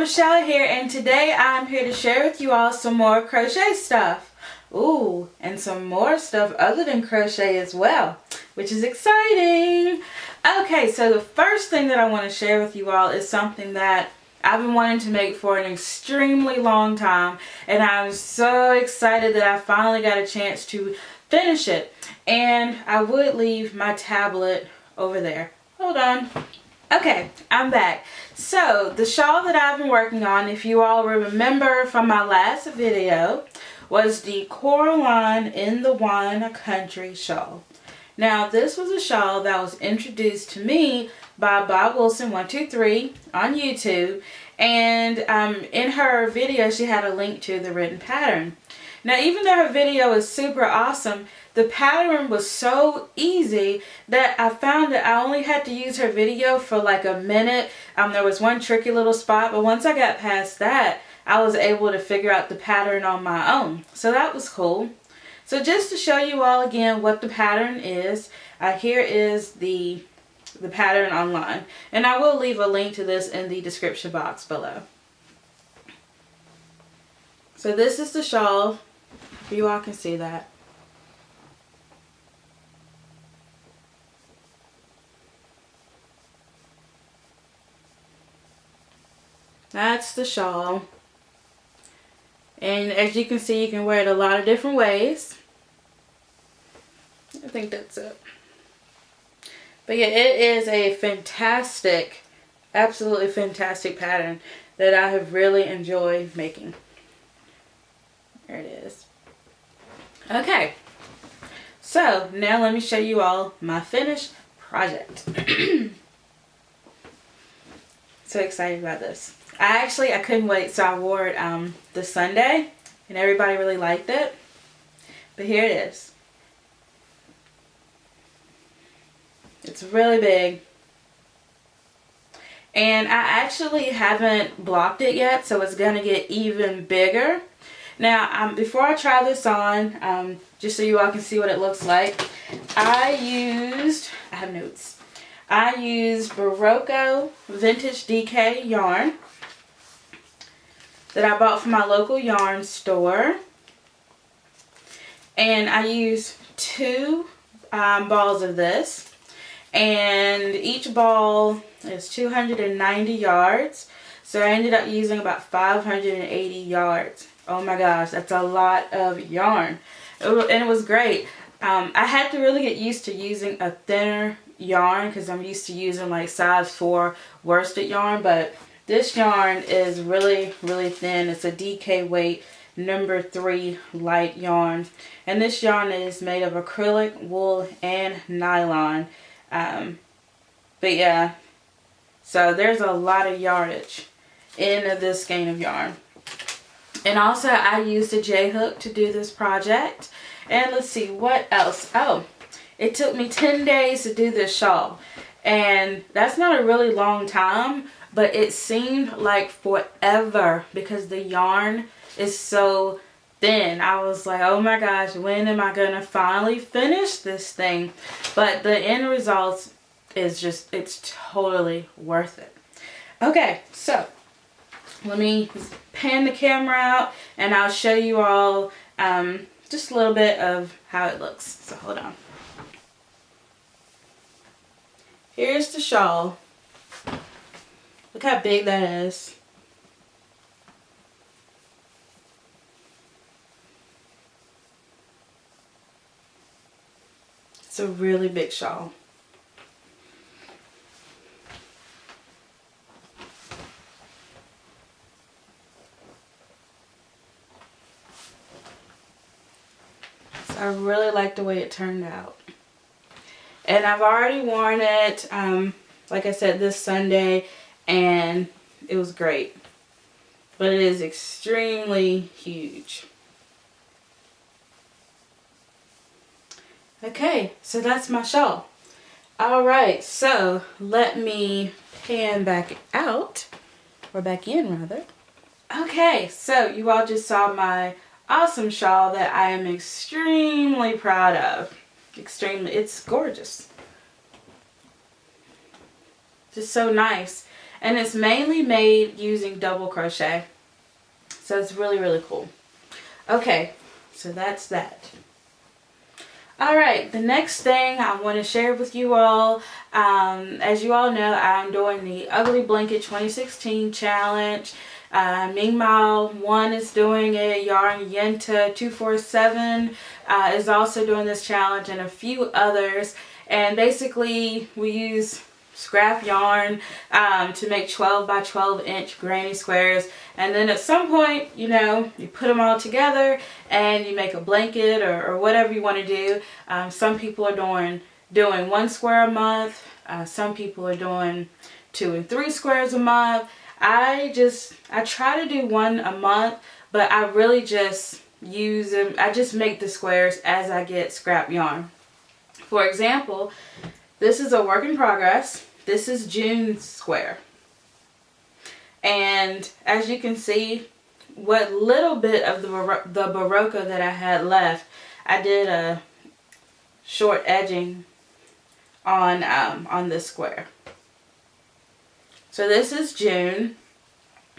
Rochelle here, and today I'm here to share with you all some more crochet stuff. Ooh, and some more stuff other than crochet as well, which is exciting. Okay, so the first thing that I want to share with you all is something that I've been wanting to make for an extremely long time, and I'm so excited that I finally got a chance to finish it. And I would leave my tablet over there. Hold on. Okay, I'm back. So the shawl that I've been working on, if you all remember from my last video, was the Coraline in the Wine Country shawl. Now this was a shawl that was introduced to me by Bob Wilson 123 on YouTube, and in her video she had a link to the written pattern. Now even though her video is super awesome, the pattern was so easy that I found that I only had to use her video for like a minute. There was one tricky little spot, but once I got past that, I was able to figure out the pattern on my own. So that was cool. So just to show you all again what the pattern is, here is the pattern online. And I will leave a link to this in the description box below. So this is the shawl. You all can see that. That's the shawl. And as you can see, you can wear it a lot of different ways. I think that's it. But yeah, it is a fantastic, absolutely fantastic pattern that I have really enjoyed making. There it is. Okay. So now let me show you all my finished project. So excited about this. I couldn't wait, so I wore it this Sunday, and everybody really liked it. But here it is. It's really big. And I actually haven't blocked it yet, so it's going to get even bigger. Now, before I try this on, just so you all can see what it looks like, I have notes. I used Barocco Vintage DK yarn that I bought from my local yarn store. And I used 2 balls of this. And each ball is 290 yards. So I ended up using about 580 yards. Oh my gosh, that's a lot of yarn. And it was great. I had to really get used to using a thinner yarn because I'm used to using like size 4 worsted yarn, but this yarn is really, really thin. It's a DK weight number 3 light yarn, and this yarn is made of acrylic, wool, and nylon. But yeah, so there's a lot of yardage in this skein of yarn. And also I used a J-hook to do this project. And let's see what else. Oh, it took me 10 days to do this shawl, and that's not a really long time, but it seemed like forever because the yarn is so thin. I was like, oh my gosh, when am I gonna finally finish this thing? But the end result is just, it's totally worth it. Okay, so let me pan the camera out and I'll show you all just a little bit of how it looks. So hold on. Here's the shawl. Look how big that is. It's a really big shawl. So I really like the way it turned out. And I've already worn it, like I said, this Sunday, and it was great. But it is extremely huge. Okay, so that's my shawl. Alright, so let me pan back out, or back in rather. Okay, so you all just saw my awesome shawl that I am extremely proud of. Extremely, it's gorgeous. Just so nice. and it's mainly made using double crochet. So it's really, really cool. Okay, so that's that. Alright, the next thing I want to share with you all, as you all know, I'm doing the Ugly Blanket 2016 challenge. Ming Mao 1 is doing it, Yarn Yenta 247 is also doing this challenge, and a few others. And basically we use scrap yarn to make 12 by 12 inch granny squares, and then at some point, you know, you put them all together and you make a blanket or whatever you want to do. Some people are doing 1 square a month, some people are doing 2 and 3 squares a month. I try to do 1 a month, but I really just use them. I just make the squares as I get scrap yarn. For example, this is a work in progress. This is June's square. And as you can see, what little bit of the Barocca that I had left, I did a short edging on this square. So this is June.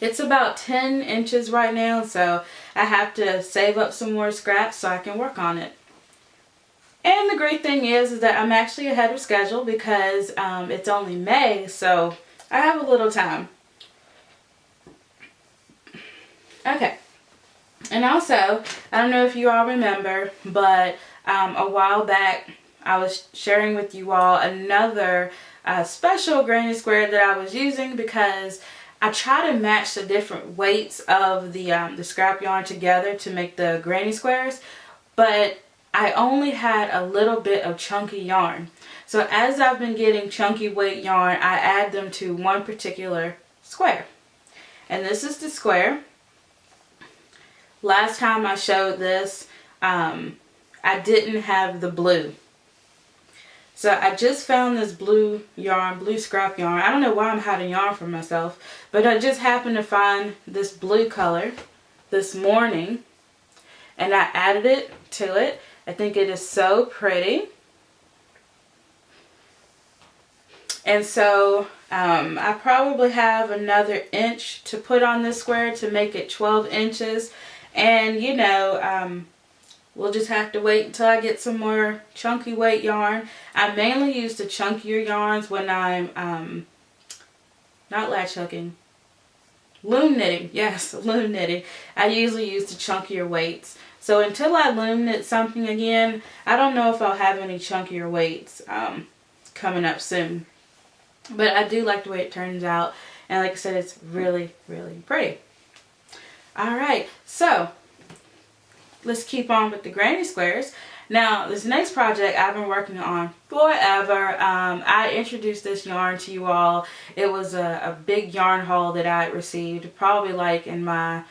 It's about 10 inches right now, so I have to save up some more scraps so I can work on it. And the great thing is that I'm actually ahead of schedule because it's only May, so I have a little time. Okay. And also, I don't know if you all remember, but a while back I was sharing with you all another special granny square that I was using because I try to match the different weights of the scrap yarn together to make the granny squares, but I only had a little bit of chunky yarn. So as I've been getting chunky weight yarn, I add them to one particular square. And this is the square. Last time I showed this, I didn't have the blue. So I just found this blue yarn, blue scrap yarn. I don't know why I'm hiding yarn from myself, but I just happened to find this blue color this morning, and I added it to it. I think it is so pretty. And so I probably have another inch to put on this square to make it 12 inches. And you know, we'll just have to wait until I get some more chunky weight yarn. I mainly use the chunkier yarns when I'm not latch hooking. Loom knitting. Yes, loom knitting. I usually use the chunkier weights. So until I loom knit something again, I don't know if I'll have any chunkier weights coming up soon. But I do like the way it turns out. And like I said, it's really, really pretty. Alright, so let's keep on with the granny squares. Now, this next project I've been working on forever. I introduced this yarn to you all. It was a big yarn haul that I received, probably like in my,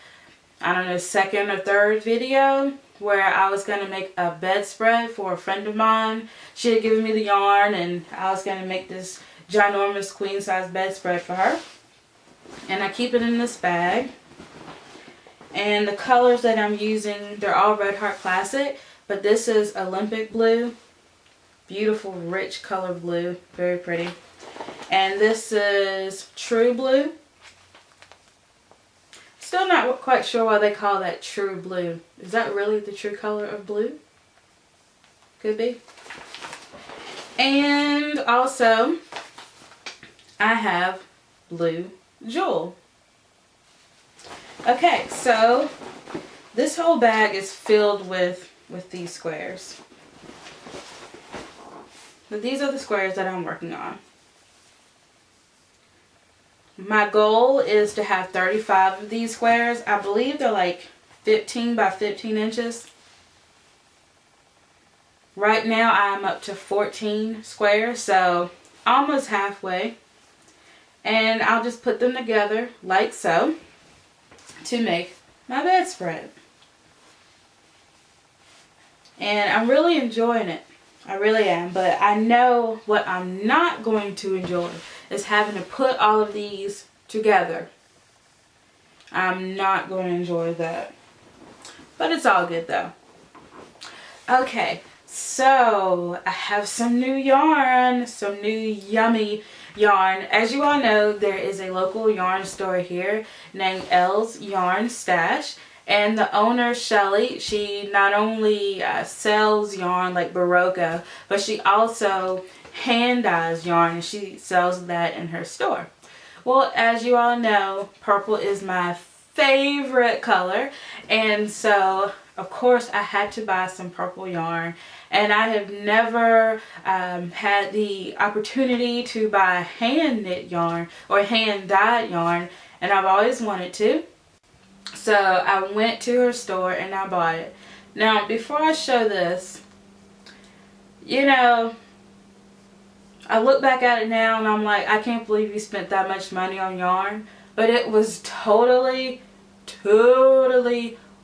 I don't know, second or third video, where I was going to make a bedspread for a friend of mine. She had given me the yarn, and I was going to make this ginormous queen size bedspread for her. And I keep it in this bag. And the colors that I'm using, they're all Red Heart Classic, but this is Olympic Blue. Beautiful, rich color blue. Very pretty. And this is True Blue. Still not quite sure why they call that True Blue. Is that really the true color of blue? Could be. And also, I have Blue Jewel. Okay, so this whole bag is filled with these squares. But these are the squares that I'm working on. My goal is to have 35 of these squares. I believe they're like 15 by 15 inches. Right now I'm up to 14 squares, so almost halfway. And I'll just put them together like so to make my bedspread. And I'm really enjoying it. I really am. But I know what I'm not going to enjoy is having to put all of these together. I'm not going to enjoy that. But it's all good though. Okay, so I have some new yarn, some new yummy yarn. As you all know, there is a local yarn store here named Elle's Yarn Stash. And the owner, Shelly, she not only sells yarn like Barocco, but she also hand dyes yarn, and she sells that in her store. Well, as you all know, purple is my favorite color, and so of course I had to buy some purple yarn. And I have never had the opportunity to buy hand knit yarn or hand dyed yarn, and I've always wanted to. So I went to her store and I bought it. Now, before I show this, you know, I look back at it now and I'm like, I can't believe you spent that much money on yarn. But it was totally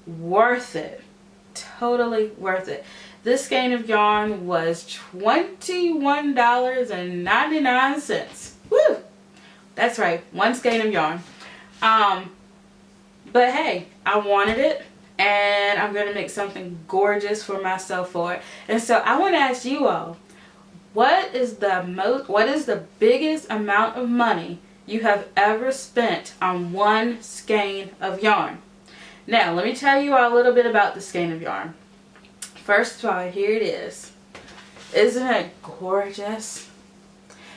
worth it. Totally worth it. This skein of yarn was $21.99. Woo! That's right, one skein of yarn. But hey, I wanted it, and I'm going to make something gorgeous for myself for it. And so I want to ask you all, what is the biggest amount of money you have ever spent on one skein of yarn? Now, let me tell you all a little bit about the skein of yarn. First of all, here it is. Isn't it gorgeous?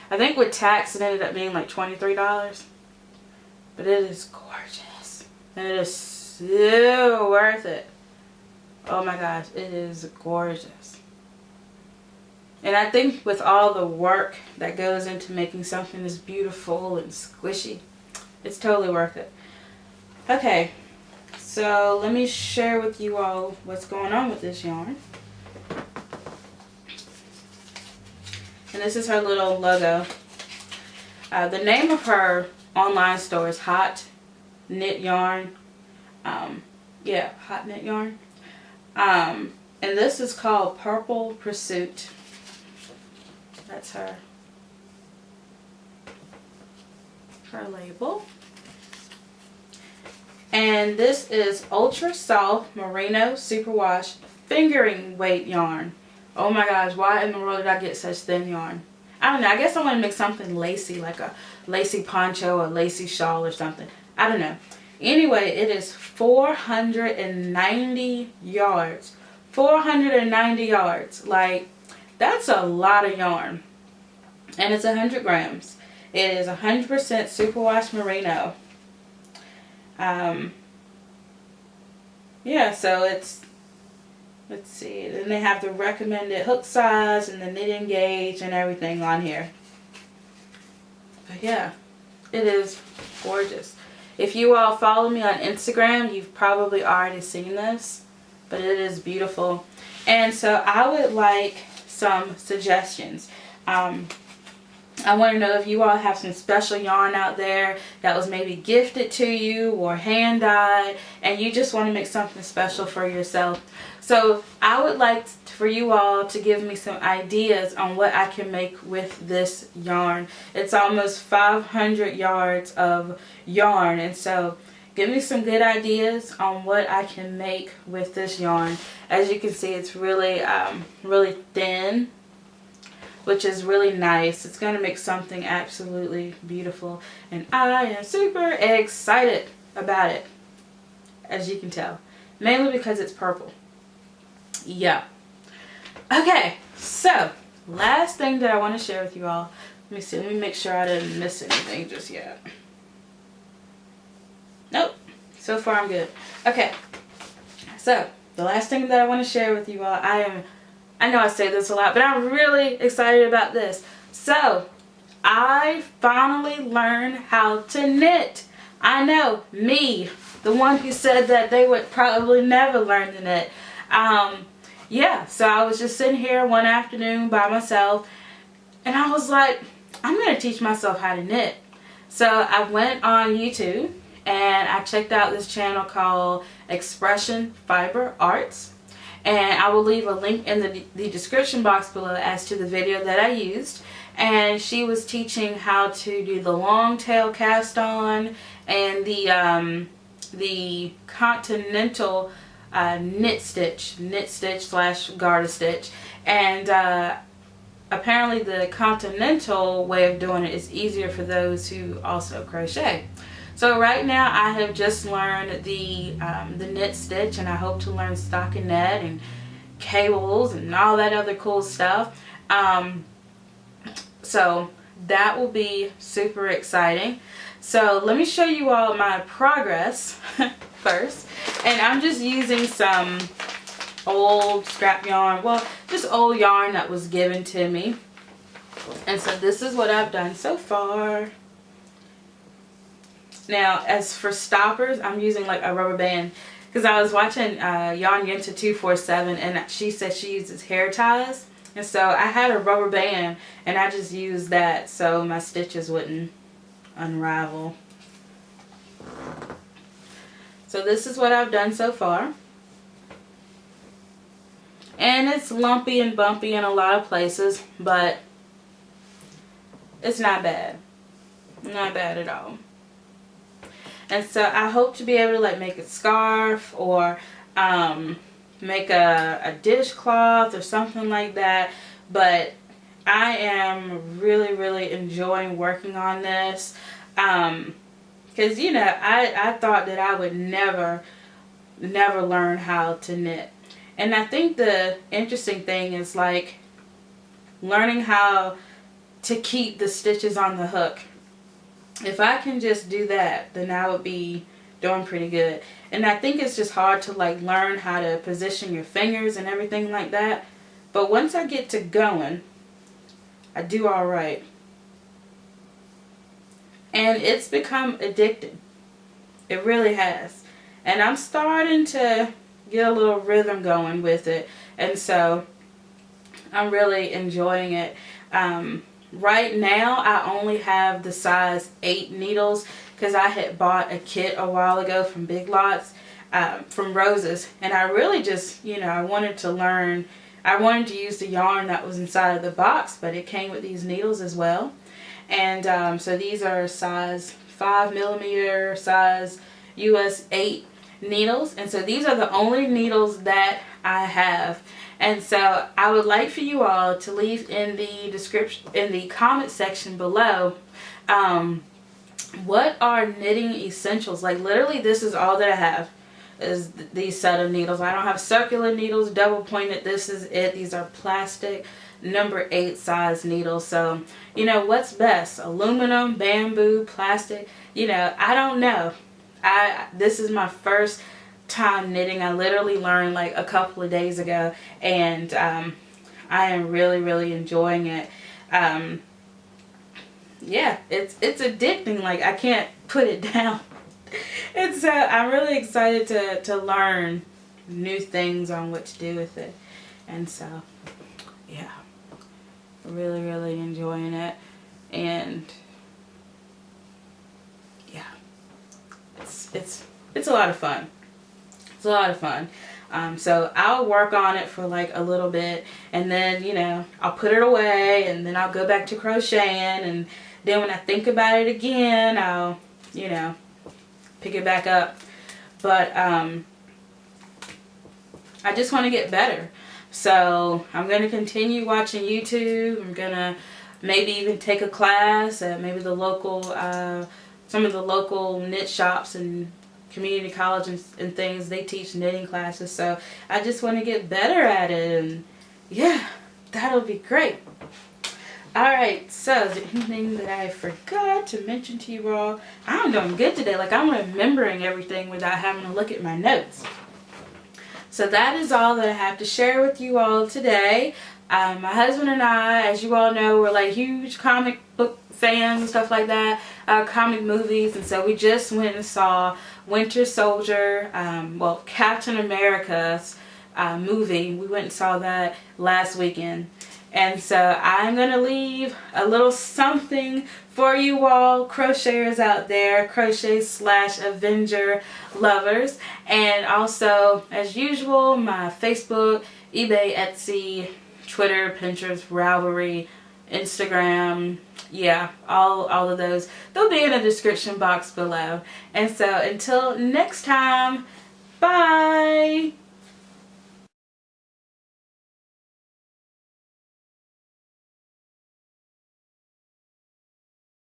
I think with tax it ended up being like $23. But it is gorgeous. And it is so worth it. Oh my gosh, it is gorgeous. And I think with all the work that goes into making something this beautiful and squishy, it's totally worth it. Okay, so let me share with you all what's going on with this yarn. And this is her little logo. The name of her online store is Hot Knit Yarn. Yeah, Hot Knit Yarn. And this is called Purple Pursuit. That's her label. And this is Ultra Soft Merino Superwash Fingering Weight Yarn. Oh my gosh, why in the world did I get such thin yarn? I don't know. I guess I want to make something lacy, like a lacy poncho or lacy shawl or something. I don't know. Anyway, it is 490 yards. 490 yards. Like, that's a lot of yarn. And it's 100 grams. It is 100% superwash merino. Yeah, so it's, let's see, then they have the recommended hook size and the knitting gauge and everything on here. But yeah, it is gorgeous. If you all follow me on Instagram, you've probably already seen this, but it is beautiful. And so I would like some suggestions. I want to know if you all have some special yarn out there that was maybe gifted to you or hand dyed, and you just want to make something special for yourself. So I would like for you all to give me some ideas on what I can make with this yarn. It's almost 500 yards of yarn, and so give me some good ideas on what I can make with this yarn. As you can see, it's really really thin, which is really nice. It's going to make something absolutely beautiful, and I am super excited about it, as you can tell, mainly because it's purple. Yeah. Okay, so last thing that I want to share with you all. Let me see. Let me make sure I didn't miss anything just yet. Nope. So far I'm good. Okay. So the last thing that I want to share with you all, I know I say this a lot, but I'm really excited about this. So I finally learned how to knit. I know, me, the one who said that they would probably never learn to knit. Yeah, so I was just sitting here one afternoon by myself, and I was like, I'm going to teach myself how to knit. So I went on YouTube, and I checked out this channel called Expression Fiber Arts. And I will leave a link in the description box below as to the video that I used. And she was teaching how to do the long tail cast on and the continental knit stitch / garter stitch. And apparently the continental way of doing it is easier for those who also crochet. So right now I have just learned the knit stitch, and I hope to learn stockinette and cables and all that other cool stuff. So that will be super exciting. So let me show you all my progress first. And I'm just using some old scrap yarn, well, just old yarn that was given to me. And so this is what I've done so far. Now, as for stoppers, I'm using like a rubber band, because I was watching Yarn Yenta 247, and she said she uses hair ties. And so I had a rubber band, and I just used that so my stitches wouldn't unravel. So this is what I've done so far. And it's lumpy and bumpy in a lot of places, but it's not bad. Not bad at all. And so I hope to be able to like make a scarf, or make a dishcloth or something like that. But I am really enjoying working on this. Because, you know, I thought that I would never learn how to knit. And I think the interesting thing is like learning how to keep the stitches on the hook. If I can just do that, then I would be doing pretty good. And I think it's just hard to like learn how to position your fingers and everything like that. But once I get to going, I do all right. And it's become addicting. It really has. And I'm starting to get a little rhythm going with it. And so I'm really enjoying it. Right now I only have the size 8 needles, because I had bought a kit a while ago from Big Lots, from Roses, and I really just, you know, I wanted to learn. I wanted to use the yarn that was inside of the box, but it came with these needles as well. And so these are size 5mm, size US 8 needles, and so these are the only needles that I have. And so I would like for you all to leave in the description, in the comment section below, what are knitting essentials. Like literally this is all that I have, is these set of needles. I don't have circular needles, double pointed. This is it. These are plastic number 8 size needles. So, you know, what's best? Aluminum, bamboo, plastic? You know, I don't know. This is my first time knitting. I literally learned like a couple of days ago, and I am really enjoying it. Yeah, it's addicting. Like I can't put it down. And so I'm really excited to learn new things on what to do with it. And so yeah, really enjoying it. And yeah, it's a lot of fun. It's a lot of fun. So I'll work on it for like a little bit, and then, you know, I'll put it away, and then I'll go back to crocheting, and then when I think about it again, I'll, you know, pick it back up. But I just want to get better. So I'm going to continue watching YouTube. I'm going to maybe even take a class at maybe the local, some of the local knit shops and community college and things. They teach knitting classes. So I just want to get better at it, and yeah, that'll be great. Alright, so is there anything that I forgot to mention to you all? I'm doing good today. Like, I'm remembering everything without having to look at my notes. So that is all that I have to share with you all today. My husband and I, as you all know, we're like huge comic book fans and stuff like that, comic movies, and so we just went and saw Winter Soldier, well, Captain America's movie. We went and saw that last weekend. And so I'm going to leave a little something for you all crocheters out there, crochet/Avenger lovers. And also, as usual, my Facebook, eBay, Etsy, Twitter, Pinterest, Ravelry, Instagram, yeah, all of those. They'll be in the description box below. And so until next time, bye!